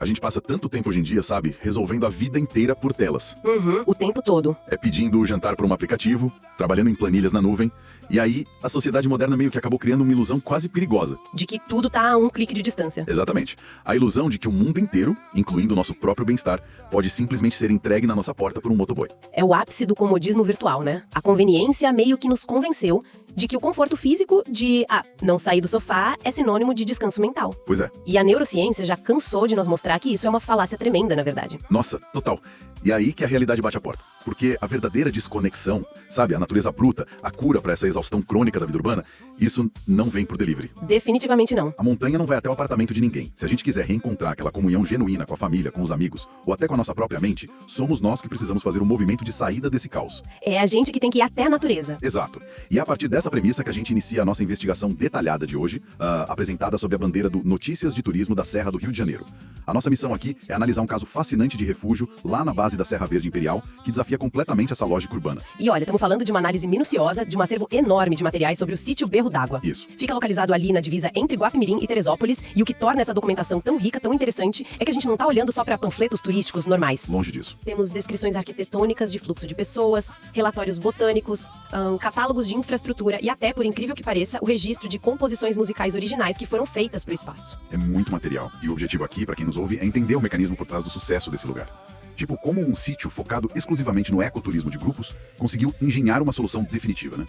A gente passa tanto tempo hoje em dia, sabe, resolvendo a vida inteira por telas. O tempo todo. É pedindo o jantar por um aplicativo, trabalhando em planilhas na nuvem. E aí, a sociedade moderna meio que acabou criando uma ilusão quase perigosa. De que tudo tá a um clique de distância. Exatamente. A ilusão de que o mundo inteiro, incluindo o nosso próprio bem-estar, pode simplesmente ser entregue na nossa porta por um motoboy. É o ápice do comodismo virtual, né? A conveniência meio que nos convenceu de que o conforto físico de, não sair do sofá é sinônimo de descanso mental. Pois é. E a neurociência já cansou de nos mostrar que isso é uma falácia tremenda, na verdade. Nossa, total. E aí que a realidade bate a porta. Porque a verdadeira desconexão, sabe, a natureza bruta, a cura para essa exaustão crônica da vida urbana, isso não vem por delivery. Definitivamente não. A montanha não vai até o apartamento de ninguém. Se a gente quiser reencontrar aquela comunhão genuína com a família, com os amigos, ou até com a nossa própria mente, somos nós que precisamos fazer um movimento de saída desse caos. É a gente que tem que ir até a natureza. Exato. E é a partir dessa premissa que a gente inicia a nossa investigação detalhada de hoje, apresentada sob a bandeira do Notícias de Turismo da Serra do Rio de Janeiro. A nossa missão aqui é analisar um caso fascinante de refúgio lá na base da Serra Verde Imperial, que desafia completamente essa lógica urbana. E olha, estamos falando de uma análise minuciosa de um acervo enorme de materiais sobre o sítio Berro d'Água. Isso. Fica localizado ali na divisa entre Guapimirim e Teresópolis, e o que torna essa documentação tão rica, tão interessante, é que a gente não tá olhando só para panfletos turísticos normais. Longe disso. Temos descrições arquitetônicas de fluxo de pessoas, relatórios botânicos, catálogos de infraestrutura e até, por incrível que pareça, o registro de composições musicais originais que foram feitas para o espaço. É muito material. E o objetivo aqui, para quem nos ouve, é entender o mecanismo por trás do sucesso desse lugar. Tipo, como um sítio focado exclusivamente no ecoturismo de grupos conseguiu engenhar uma solução definitiva, né?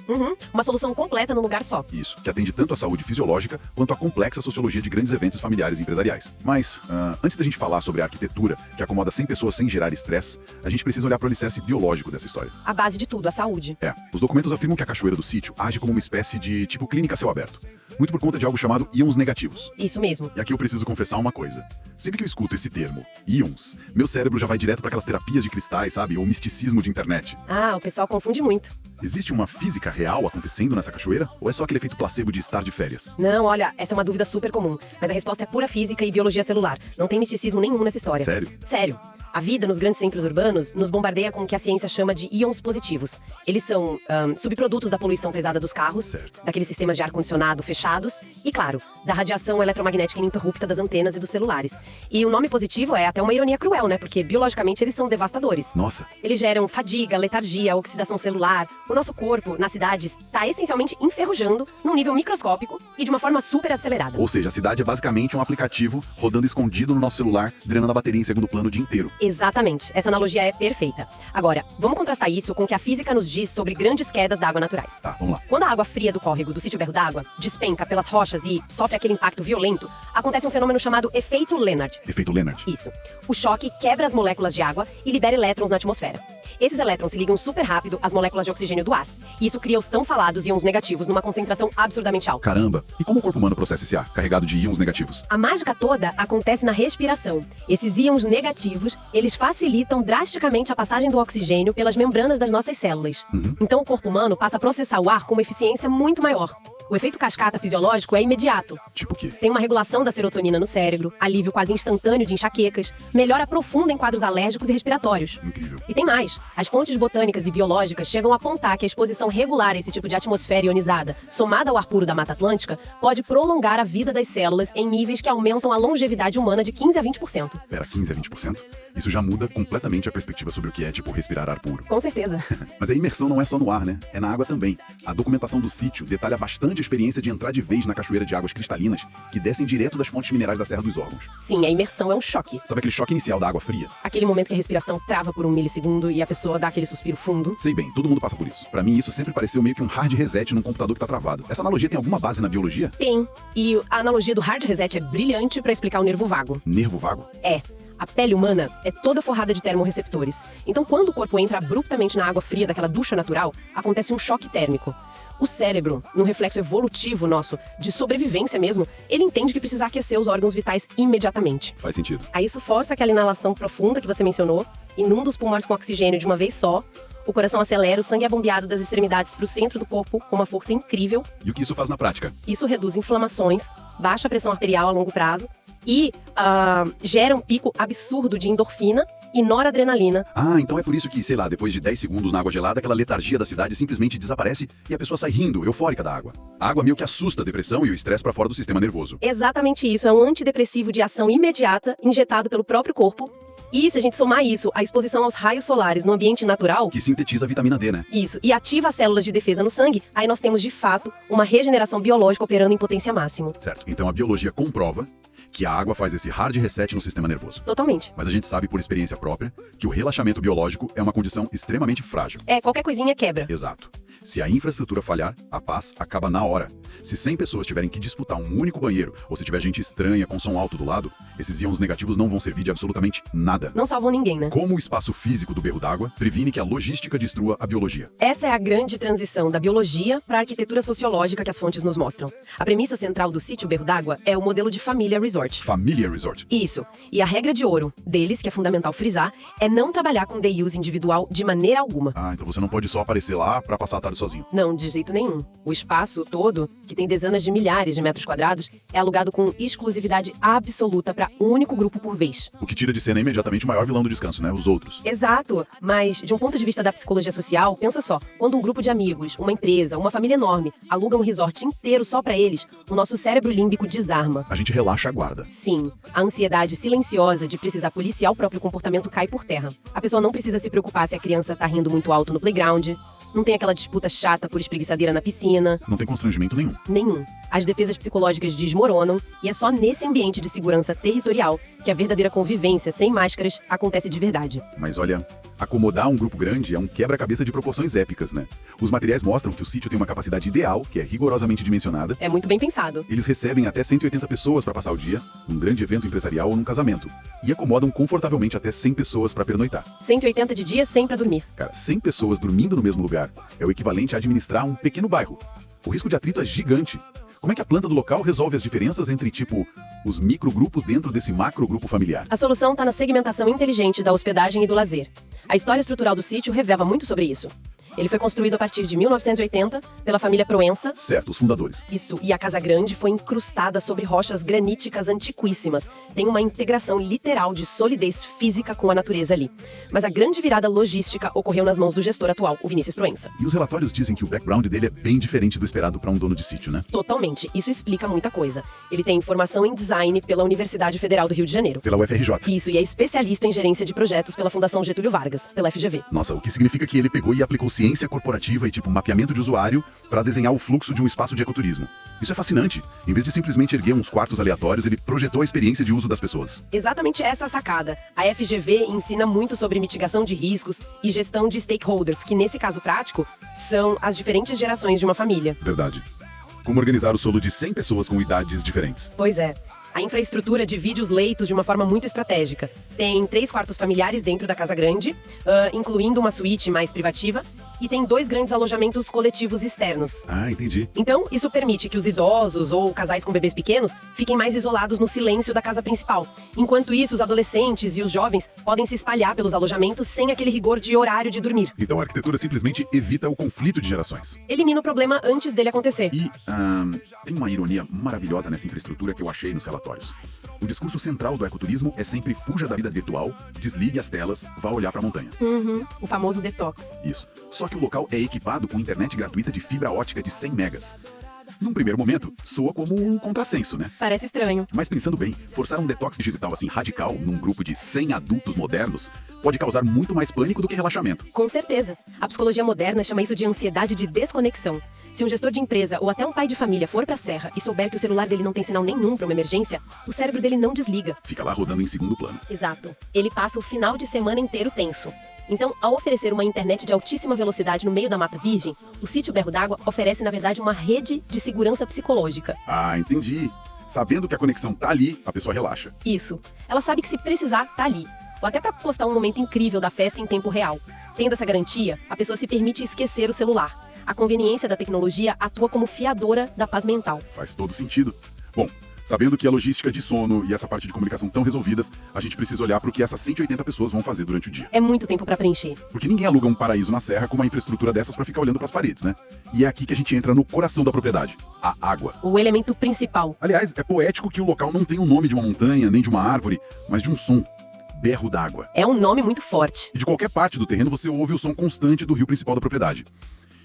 Uma solução completa num lugar só. Isso, que atende tanto à saúde fisiológica quanto à complexa sociologia de grandes eventos familiares e empresariais. Mas, antes da gente falar sobre a arquitetura que acomoda 100 pessoas sem gerar estresse, a gente precisa olhar para o alicerce biológico dessa história. A base de tudo, a saúde. Os documentos afirmam que a cachoeira do sítio age como uma espécie de, tipo, clínica a céu aberto. Muito por conta de algo chamado íons negativos. Isso mesmo. E aqui eu preciso confessar uma coisa. Sempre que eu escuto esse termo, íons, meu cérebro já vai direto para aquelas terapias de cristais, sabe? Ou misticismo de internet. O pessoal confunde muito. Existe uma física real acontecendo nessa cachoeira? Ou é só aquele efeito placebo de estar de férias? Não, olha, essa é uma dúvida super comum. Mas a resposta é pura física e biologia celular. Não tem misticismo nenhum nessa história. Sério? Sério. A vida nos grandes centros urbanos nos bombardeia com o que a ciência chama de íons positivos. Eles são subprodutos da poluição pesada dos carros, Certo. daqueles sistemas de ar-condicionado fechados e, claro, da radiação eletromagnética ininterrupta das antenas e dos celulares. E o nome positivo é até uma ironia cruel, né? Porque biologicamente eles são devastadores. Nossa. Eles geram fadiga, letargia, oxidação celular. O nosso corpo, na cidade, está essencialmente enferrujando num nível microscópico e de uma forma super acelerada. Ou seja, a cidade é basicamente um aplicativo rodando escondido no nosso celular, drenando a bateria em segundo plano o dia inteiro. Exatamente. Essa analogia é perfeita. Agora, vamos contrastar isso com o que a física nos diz sobre grandes quedas d'água naturais. Tá, vamos lá. Quando a água fria do córrego do sítio Berro d'Água despenca pelas rochas e sofre aquele impacto violento, acontece um fenômeno chamado efeito Lennard. Efeito Lennard. Isso. O choque quebra as moléculas de água e libera elétrons na atmosfera. Esses elétrons se ligam super rápido às moléculas de oxigênio do ar. E isso cria os tão falados íons negativos numa concentração absurdamente alta. Caramba! E como o corpo humano processa esse ar, carregado de íons negativos? A mágica toda acontece na respiração. Esses íons negativos, eles facilitam drasticamente a passagem do oxigênio pelas membranas das nossas células. Então o corpo humano passa a processar o ar com uma eficiência muito maior. O efeito cascata fisiológico é imediato. Tipo o quê? Tem uma regulação da serotonina no cérebro, alívio quase instantâneo de enxaquecas, melhora profunda em quadros alérgicos e respiratórios. Incrível. E tem mais. As fontes botânicas e biológicas chegam a apontar que a exposição regular a esse tipo de atmosfera ionizada, somada ao ar puro da Mata Atlântica, pode prolongar a vida das células em níveis que aumentam a longevidade humana de 15 a 20%. Pera, 15 a 20%? Isso já muda completamente a perspectiva sobre o que é, tipo, respirar ar puro. Com certeza. Mas a imersão não é só no ar, né? É na água também. A documentação do sítio detalha bastante a experiência de entrar de vez na cachoeira de águas cristalinas que descem direto das fontes minerais da Serra dos Órgãos. Sim, a imersão é um choque. Sabe aquele choque inicial da água fria? Aquele momento que a respiração trava por um milissegundo e a pessoa dá aquele suspiro fundo. Sei bem, todo mundo passa por isso. Pra mim, isso sempre pareceu meio que um hard reset num computador que tá travado. Essa analogia tem alguma base na biologia? Tem. E a analogia do hard reset é brilhante pra explicar o nervo vago. Nervo vago? É. A pele humana é toda forrada de termorreceptores. Então, quando o corpo entra abruptamente na água fria daquela ducha natural, acontece um choque térmico. O cérebro, num reflexo evolutivo nosso, de sobrevivência mesmo, ele entende que precisa aquecer os órgãos vitais imediatamente. Faz sentido. Aí isso força aquela inalação profunda que você mencionou, inunda os pulmões com oxigênio de uma vez só, o coração acelera, o sangue é bombeado das extremidades para o centro do corpo com uma força incrível. E o que isso faz na prática? Isso reduz inflamações, baixa a pressão arterial a longo prazo e gera um pico absurdo de endorfina e noradrenalina. Ah, então é por isso que, sei lá, depois de 10 segundos na água gelada, aquela letargia da cidade simplesmente desaparece e a pessoa sai rindo, eufórica da água. A água meio que assusta a depressão e o estresse para fora do sistema nervoso. Exatamente isso, é um antidepressivo de ação imediata, injetado pelo próprio corpo. E se a gente somar isso à exposição aos raios solares no ambiente natural, Que sintetiza a vitamina D, né? isso, e ativa as células de defesa no sangue, aí nós temos de fato uma regeneração biológica operando em potência máxima. Certo. Então a biologia comprova que a água faz esse hard reset no sistema nervoso. Totalmente. Mas a gente sabe por experiência própria que o relaxamento biológico é uma condição extremamente frágil. Qualquer coisinha quebra. Exato. Se a infraestrutura falhar, a paz acaba na hora. Se 100 pessoas tiverem que disputar um único banheiro, ou se tiver gente estranha com som alto do lado, esses íons negativos não vão servir de absolutamente nada. Não salvam ninguém, né? Como o espaço físico do berro d'água previne que a logística destrua a biologia. Essa é a grande transição da biologia para a arquitetura sociológica que as fontes nos mostram. A premissa central do sítio Berro d'Água é o modelo de família resort. Família Resort. Isso. E a regra de ouro deles, que é fundamental frisar, é não trabalhar com day use individual de maneira alguma. Ah, então você não pode só aparecer lá pra passar a tarde sozinho. Não, de jeito nenhum. O espaço todo, que tem dezenas de milhares de metros quadrados, é alugado com exclusividade absoluta para um único grupo por vez. O que tira de cena imediatamente o maior vilão do descanso, né? Os outros. Exato, mas de um ponto de vista da psicologia social, pensa só, quando um grupo de amigos, uma empresa, uma família enorme aluga um resort inteiro só para eles, o nosso cérebro límbico desarma. A gente relaxa a guarda. Sim, a ansiedade silenciosa de precisar policiar o próprio comportamento cai por terra. A pessoa não precisa se preocupar se a criança tá rindo muito alto no playground, não tem aquela disputa chata por espreguiçadeira na piscina. Não tem constrangimento nenhum. Nenhum. As defesas psicológicas desmoronam e é só nesse ambiente de segurança territorial que a verdadeira convivência sem máscaras acontece de verdade. Mas olha, acomodar um grupo grande é um quebra-cabeça de proporções épicas, né? Os materiais mostram que o sítio tem uma capacidade ideal, que é rigorosamente dimensionada. É muito bem pensado. Eles recebem até 180 pessoas para passar o dia, num grande evento empresarial ou num casamento. E acomodam confortavelmente até 100 pessoas para pernoitar. 180 de dia, 100 pra dormir. Cara, 100 pessoas dormindo no mesmo lugar é o equivalente a administrar um pequeno bairro. O risco de atrito é gigante. Como é que a planta do local resolve as diferenças entre, tipo, os microgrupos dentro desse macrogrupo familiar? A solução está na segmentação inteligente da hospedagem e do lazer. A história estrutural do sítio revela muito sobre isso. Ele foi construído a partir de 1980 pela família Proença. Certo, os fundadores. Isso, e a Casa Grande foi incrustada sobre rochas graníticas antiquíssimas. Tem uma integração literal de solidez física com a natureza ali. Mas a grande virada logística ocorreu nas mãos do gestor atual, o Vinícius Proença. E os relatórios dizem que o background dele é bem diferente do esperado para um dono de sítio, né? Totalmente. Isso explica muita coisa. Ele tem formação em design pela Universidade Federal do Rio de Janeiro. Pela UFRJ. Isso, e é especialista em gerência de projetos pela Fundação Getúlio Vargas, pela FGV. Nossa, o que significa que ele pegou e aplicou ciência corporativa e, tipo, mapeamento de usuário para desenhar o fluxo de um espaço de ecoturismo. Isso é fascinante. Em vez de simplesmente erguer uns quartos aleatórios, ele projetou a experiência de uso das pessoas. Exatamente essa a sacada. A FGV ensina muito sobre mitigação de riscos e gestão de stakeholders, que nesse caso prático, são as diferentes gerações de uma família. Verdade. Como organizar o solo de 100 pessoas com idades diferentes. Pois é. A infraestrutura divide os leitos de uma forma muito estratégica. Tem 3 quartos familiares dentro da Casa Grande, incluindo uma suíte mais privativa, e tem 2 grandes alojamentos coletivos externos. Ah, entendi. Então, isso permite que os idosos ou casais com bebês pequenos fiquem mais isolados no silêncio da casa principal. Enquanto isso, os adolescentes e os jovens podem se espalhar pelos alojamentos sem aquele rigor de horário de dormir. Então a arquitetura simplesmente evita o conflito de gerações. Elimina o problema antes dele acontecer. E tem uma ironia maravilhosa nessa infraestrutura que eu achei nos relatórios. O discurso central do ecoturismo é sempre fuja da vida virtual, desligue as telas, vá olhar pra montanha. O famoso detox. Isso. Só que o local é equipado com internet gratuita de fibra ótica de 100 megas. Num primeiro momento, soa como um contrassenso, né? Parece estranho. Mas pensando bem, forçar um detox digital assim radical num grupo de 100 adultos modernos pode causar muito mais pânico do que relaxamento. Com certeza. A psicologia moderna chama isso de ansiedade de desconexão. Se um gestor de empresa ou até um pai de família for pra serra e souber que o celular dele não tem sinal nenhum pra uma emergência, o cérebro dele não desliga. Fica lá rodando em segundo plano. Exato. Ele passa o final de semana inteiro tenso. Então, ao oferecer uma internet de altíssima velocidade no meio da Mata Virgem, o sítio Berro d'Água oferece, na verdade, uma rede de segurança psicológica. Ah, entendi. Sabendo que a conexão tá ali, a pessoa relaxa. Isso. Ela sabe que se precisar, tá ali. Ou até pra postar um momento incrível da festa em tempo real. Tendo essa garantia, a pessoa se permite esquecer o celular. A conveniência da tecnologia atua como fiadora da paz mental. Faz todo sentido. Bom, sabendo que a logística de sono e essa parte de comunicação estão resolvidas, a gente precisa olhar para o que essas 180 pessoas vão fazer durante o dia. É muito tempo pra preencher. Porque ninguém aluga um paraíso na serra com uma infraestrutura dessas para ficar olhando para as paredes, né? E é aqui que a gente entra no coração da propriedade, a água. O elemento principal. Aliás, é poético que o local não tem o nome de uma montanha, nem de uma árvore, mas de um som. berro d'água. É um nome muito forte. E de qualquer parte do terreno você ouve o som constante do rio principal da propriedade.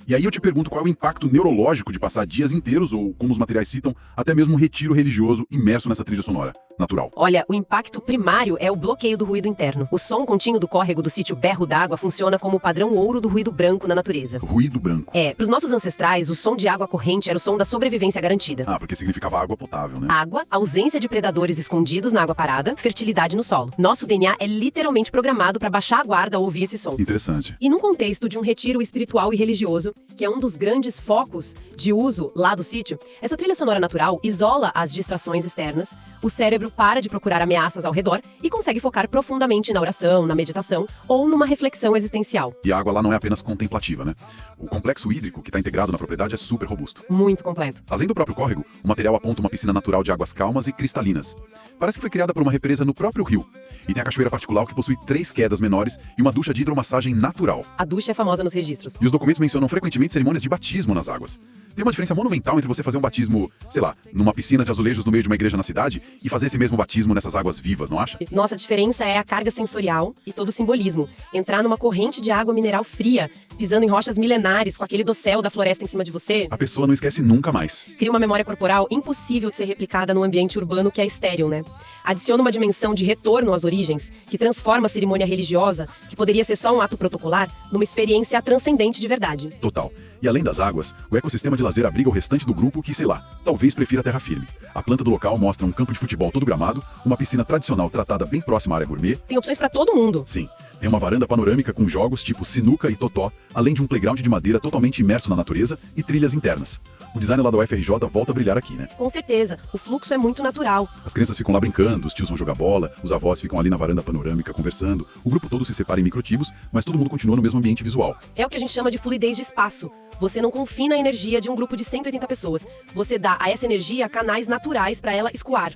E aí eu te pergunto qual é o impacto neurológico de passar dias inteiros, ou como os materiais citam, até mesmo um retiro religioso imerso nessa trilha sonora natural. Olha, o impacto primário é o bloqueio do ruído interno. O som contínuo do córrego do sítio Berro d'Água funciona como o padrão ouro do ruído branco na natureza. Ruído branco. Pros nossos ancestrais, o som de água corrente era o som da sobrevivência garantida. Ah, porque significava água potável, né? Água, ausência de predadores escondidos na água parada, fertilidade no solo. Nosso DNA é literalmente programado para baixar a guarda ao ouvir esse som. Interessante. E num contexto de um retiro espiritual e religioso, que é um dos grandes focos de uso lá do sítio, essa trilha sonora natural isola as distrações externas, o cérebro para de procurar ameaças ao redor e consegue focar profundamente na oração, na meditação ou numa reflexão existencial. E a água lá não é apenas contemplativa, né? O complexo hídrico que está integrado na propriedade é super robusto. Muito completo. Além do próprio córrego, o material aponta uma piscina natural de águas calmas e cristalinas. Parece que foi criada por uma represa no próprio rio. E tem a cachoeira particular que possui 3 quedas menores e uma ducha de hidromassagem natural. A ducha é famosa nos registros. E os documentos mencionam frequentemente cerimônias de batismo nas águas. Tem uma diferença monumental entre você fazer um batismo, sei lá, numa piscina de azulejos no meio de uma igreja na cidade e fazer esse mesmo batismo nessas águas vivas, não acha? Nossa diferença é a carga sensorial e todo o simbolismo. Entrar numa corrente de água mineral fria, pisando em rochas milenares com aquele dossel da floresta em cima de você, A pessoa não esquece nunca mais. cria uma memória corporal impossível de ser replicada num ambiente urbano que é estéril, né? Adiciona uma dimensão de retorno às origens, que transforma a cerimônia religiosa, que poderia ser só um ato protocolar, numa experiência transcendente de verdade. Total. E além das águas, o ecossistema de lazer abriga o restante do grupo que, sei lá, talvez prefira terra firme. A planta do local mostra um campo de futebol todo gramado, uma piscina tradicional tratada bem próxima à área gourmet. Tem opções pra todo mundo. Sim, tem uma varanda panorâmica com jogos tipo sinuca e totó, além de um playground de madeira totalmente imerso na natureza e trilhas internas. O design lá da UFRJ volta a brilhar aqui, né? Com certeza, o fluxo é muito natural. As crianças ficam lá brincando, os tios vão jogar bola, os avós ficam ali na varanda panorâmica conversando, o grupo todo se separa em microtibos, mas todo mundo continua no mesmo ambiente visual. É o que a gente chama de fluidez de espaço. Você não confina a energia de um grupo de 180 pessoas. Você dá a essa energia canais naturais para ela escoar.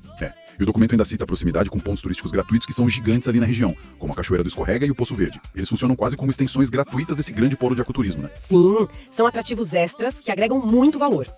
E o documento ainda cita a proximidade com pontos turísticos gratuitos que são gigantes ali na região, como a Cachoeira do Escorrega e o Poço Verde. Eles funcionam quase como extensões gratuitas desse grande polo de ecoturismo, né? Sim, são atrativos extras que agregam muito valor.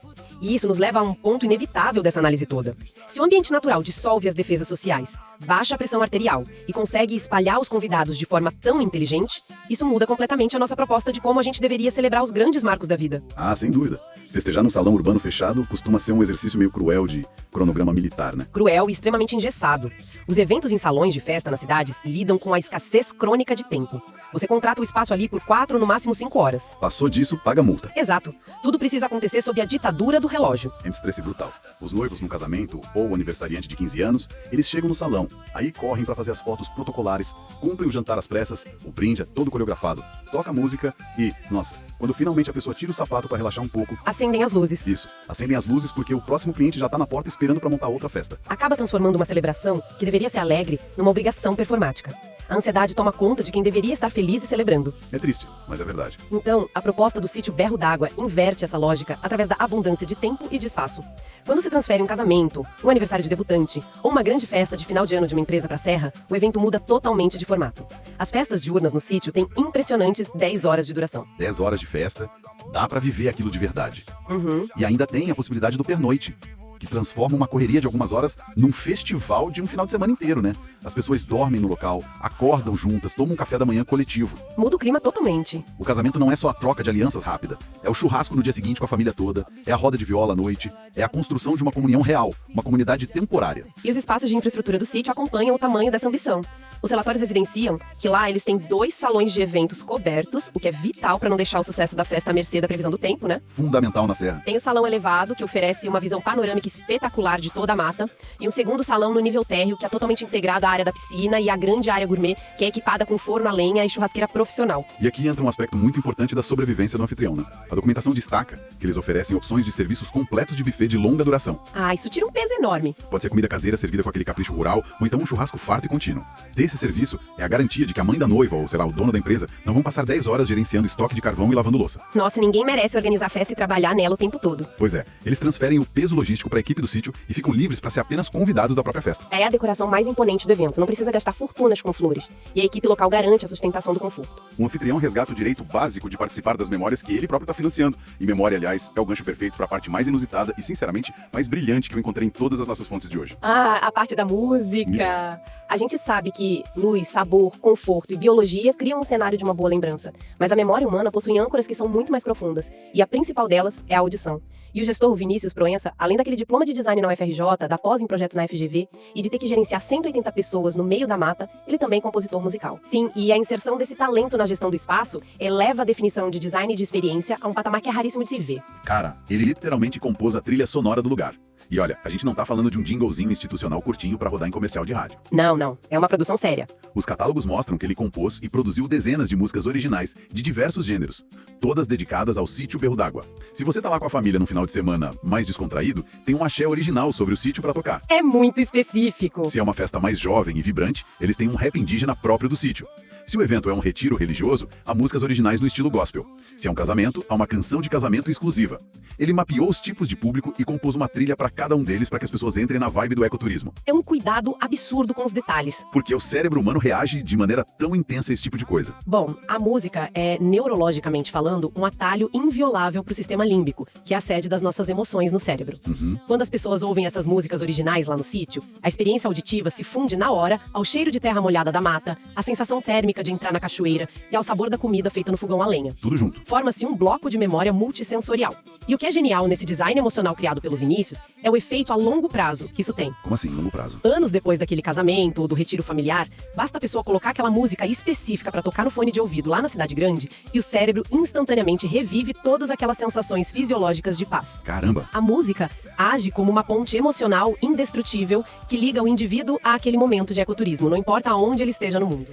E isso nos leva a um ponto inevitável dessa análise toda. Se o ambiente natural dissolve as defesas sociais, baixa a pressão arterial e consegue espalhar os convidados de forma tão inteligente, isso muda completamente a nossa proposta de como a gente deveria celebrar os grandes marcos da vida. Ah, sem dúvida. Festejar num salão urbano fechado costuma ser um exercício meio cruel de cronograma militar, né? Cruel e extremamente engessado. Os eventos em salões de festa nas cidades lidam com a escassez crônica de tempo. Você contrata o espaço ali por 4 ou no máximo 5 horas. Passou disso, paga multa. Exato. Tudo precisa acontecer sob a ditadura do relógio. É um estresse brutal. Os noivos num casamento ou o aniversariante de 15 anos, eles chegam no salão, aí correm pra fazer as fotos protocolares, cumprem o jantar às pressas, o brinde é todo coreografado, toca música e, nossa, quando finalmente a pessoa tira o sapato pra relaxar um pouco, Acendem as luzes. isso, acendem as luzes porque o próximo cliente já tá na porta esperando pra montar outra festa. Acaba transformando uma celebração, que deveria ser alegre, numa obrigação performática. A ansiedade toma conta de quem deveria estar feliz e celebrando. É triste, mas é verdade. Então, a proposta do sítio Berro d'Água inverte essa lógica através da abundância de tempo e de espaço. Quando se transfere um casamento, um aniversário de debutante ou uma grande festa de final de ano de uma empresa para a serra, o evento muda totalmente de formato. As festas diurnas no sítio têm impressionantes 10 horas de duração. 10 horas de festa, dá pra viver aquilo de verdade. Uhum. E ainda tem a possibilidade do pernoite, que transforma uma correria de algumas horas num festival de um final de semana inteiro, né? As pessoas dormem no local, acordam juntas, tomam um café da manhã coletivo. Muda o clima totalmente. O casamento não é só a troca de alianças rápida, é o churrasco no dia seguinte com a família toda, é a roda de viola à noite, é a construção de uma comunhão real, uma comunidade temporária. E os espaços de infraestrutura do sítio acompanham o tamanho dessa ambição. Os relatórios evidenciam que lá eles têm 2 salões de eventos cobertos, o que é vital para não deixar o sucesso da festa à mercê da previsão do tempo, né? Fundamental na serra. Tem o salão elevado, que oferece uma visão panorâmica espetacular de toda a mata, e um segundo salão no nível térreo, que é totalmente integrado à área da piscina e à grande área gourmet, que é equipada com forno a lenha e churrasqueira profissional. E aqui entra um aspecto muito importante da sobrevivência do anfitrião, né? A documentação destaca que eles oferecem opções de serviços completos de buffet de longa duração. Ah, isso tira um peso enorme. Pode ser comida caseira servida com aquele capricho rural, ou então um churrasco farto e contínuo. Ter esse serviço é a garantia de que a mãe da noiva, ou sei lá, o dono da empresa, não vão passar 10 horas gerenciando estoque de carvão e lavando louça. Nossa, ninguém merece organizar festa e trabalhar nela o tempo todo. Pois é, eles transferem o peso logístico para a equipe do sítio e ficam livres para ser apenas convidados da própria festa. É a decoração mais imponente do evento, não precisa gastar fortunas com flores. E a equipe local garante a sustentação do conforto. O anfitrião resgata o direito básico de participar das memórias que ele próprio está financiando. E memória, aliás, é o gancho perfeito para a parte mais inusitada e, sinceramente, mais brilhante que eu encontrei em todas as nossas fontes de hoje. Ah, a parte da música. A gente sabe que luz, sabor, conforto e biologia criam um cenário de uma boa lembrança, mas a memória humana possui âncoras que são muito mais profundas, e a principal delas é a audição. E o gestor Vinícius Proença, além daquele diploma de design na UFRJ, da pós em projetos na FGV e de ter que gerenciar 180 pessoas no meio da mata, ele também é compositor musical. Sim, e a inserção desse talento na gestão do espaço eleva a definição de design e de experiência a um patamar que é raríssimo de se ver. Cara, ele literalmente compôs a trilha sonora do lugar. E olha, a gente não tá falando de um jinglezinho institucional curtinho pra rodar em comercial de rádio. Não, é uma produção séria. Os catálogos mostram que ele compôs e produziu dezenas de músicas originais de diversos gêneros, todas dedicadas ao sítio Berro d'Água. Se você tá lá com a família no final de semana mais descontraído, tem um axé original sobre o sítio pra tocar. É muito específico. Se é uma festa mais jovem e vibrante, eles têm um rap indígena próprio do sítio. Se o evento é um retiro religioso, há músicas originais no estilo gospel. Se é um casamento, há uma canção de casamento exclusiva. Ele mapeou os tipos de público e compôs uma trilha para cada um deles para que as pessoas entrem na vibe do ecoturismo. É um cuidado absurdo com os detalhes. Porque o cérebro humano reage de maneira tão intensa a esse tipo de coisa. Bom, a música é, neurologicamente falando, um atalho inviolável para o sistema límbico, que é a sede das nossas emoções no cérebro. Quando as pessoas ouvem essas músicas originais lá no sítio, a experiência auditiva se funde na hora ao cheiro de terra molhada da mata, à sensação térmica de entrar na cachoeira e ao sabor da comida feita no fogão a lenha. Tudo junto. Forma-se um bloco de memória multissensorial. E o que é genial nesse design emocional criado pelo Vinícius é o efeito a longo prazo que isso tem. Como assim, longo prazo? Anos depois daquele casamento ou do retiro familiar, basta a pessoa colocar aquela música específica para tocar no fone de ouvido lá na cidade grande e o cérebro instantaneamente revive todas aquelas sensações fisiológicas de paz. Caramba! A música age como uma ponte emocional indestrutível que liga o indivíduo àquele momento de ecoturismo, não importa aonde ele esteja no mundo.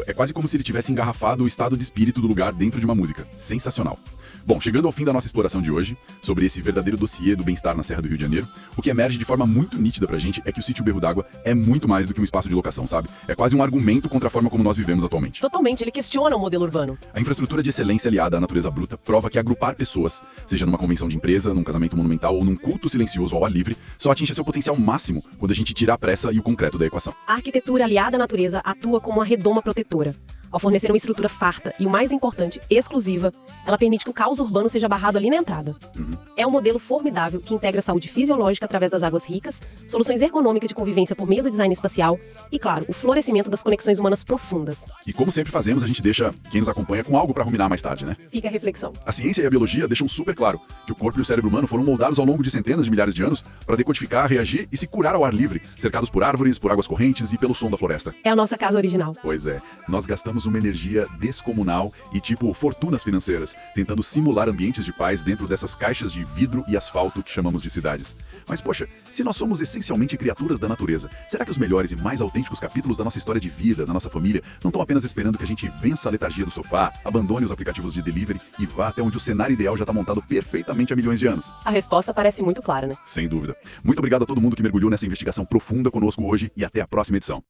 É quase como se ele tivesse engarrafado o estado de espírito do lugar dentro de uma música. Sensacional. Bom, chegando ao fim da nossa exploração de hoje, sobre esse verdadeiro dossiê do bem-estar na Serra do Rio de Janeiro, o que emerge de forma muito nítida pra gente é que o sítio Berro d'Água é muito mais do que um espaço de locação, sabe? É quase um argumento contra a forma como nós vivemos atualmente. Totalmente, ele questiona o modelo urbano. A infraestrutura de excelência aliada à natureza bruta prova que agrupar pessoas, seja numa convenção de empresa, num casamento monumental ou num culto silencioso ao ar livre, só atinge seu potencial máximo quando a gente tira a pressa e o concreto da equação. A arquitetura aliada à natureza atua como uma redoma protetora. Ao fornecer uma estrutura farta e, o mais importante, exclusiva, ela permite que o caos urbano seja barrado ali na entrada. É um modelo formidável que integra a saúde fisiológica através das águas ricas, soluções ergonômicas de convivência por meio do design espacial e, claro, o florescimento das conexões humanas profundas. E como sempre fazemos, a gente deixa quem nos acompanha com algo para ruminar mais tarde, né? Fica a reflexão. A ciência e a biologia deixam super claro que o corpo e o cérebro humano foram moldados ao longo de centenas de milhares de anos para decodificar, reagir e se curar ao ar livre, cercados por árvores, por águas correntes e pelo som da floresta. É a nossa casa original. Pois é, nós gastamos uma energia descomunal e tipo fortunas financeiras, tentando simular ambientes de paz dentro dessas caixas de vidro e asfalto que chamamos de cidades. Mas poxa, se nós somos essencialmente criaturas da natureza, será que os melhores e mais autênticos capítulos da nossa história de vida, da nossa família, não estão apenas esperando que a gente vença a letargia do sofá, abandone os aplicativos de delivery e vá até onde o cenário ideal já está montado perfeitamente há milhões de anos? A resposta parece muito clara, né? Sem dúvida. Muito obrigado a todo mundo que mergulhou nessa investigação profunda conosco hoje e até a próxima edição.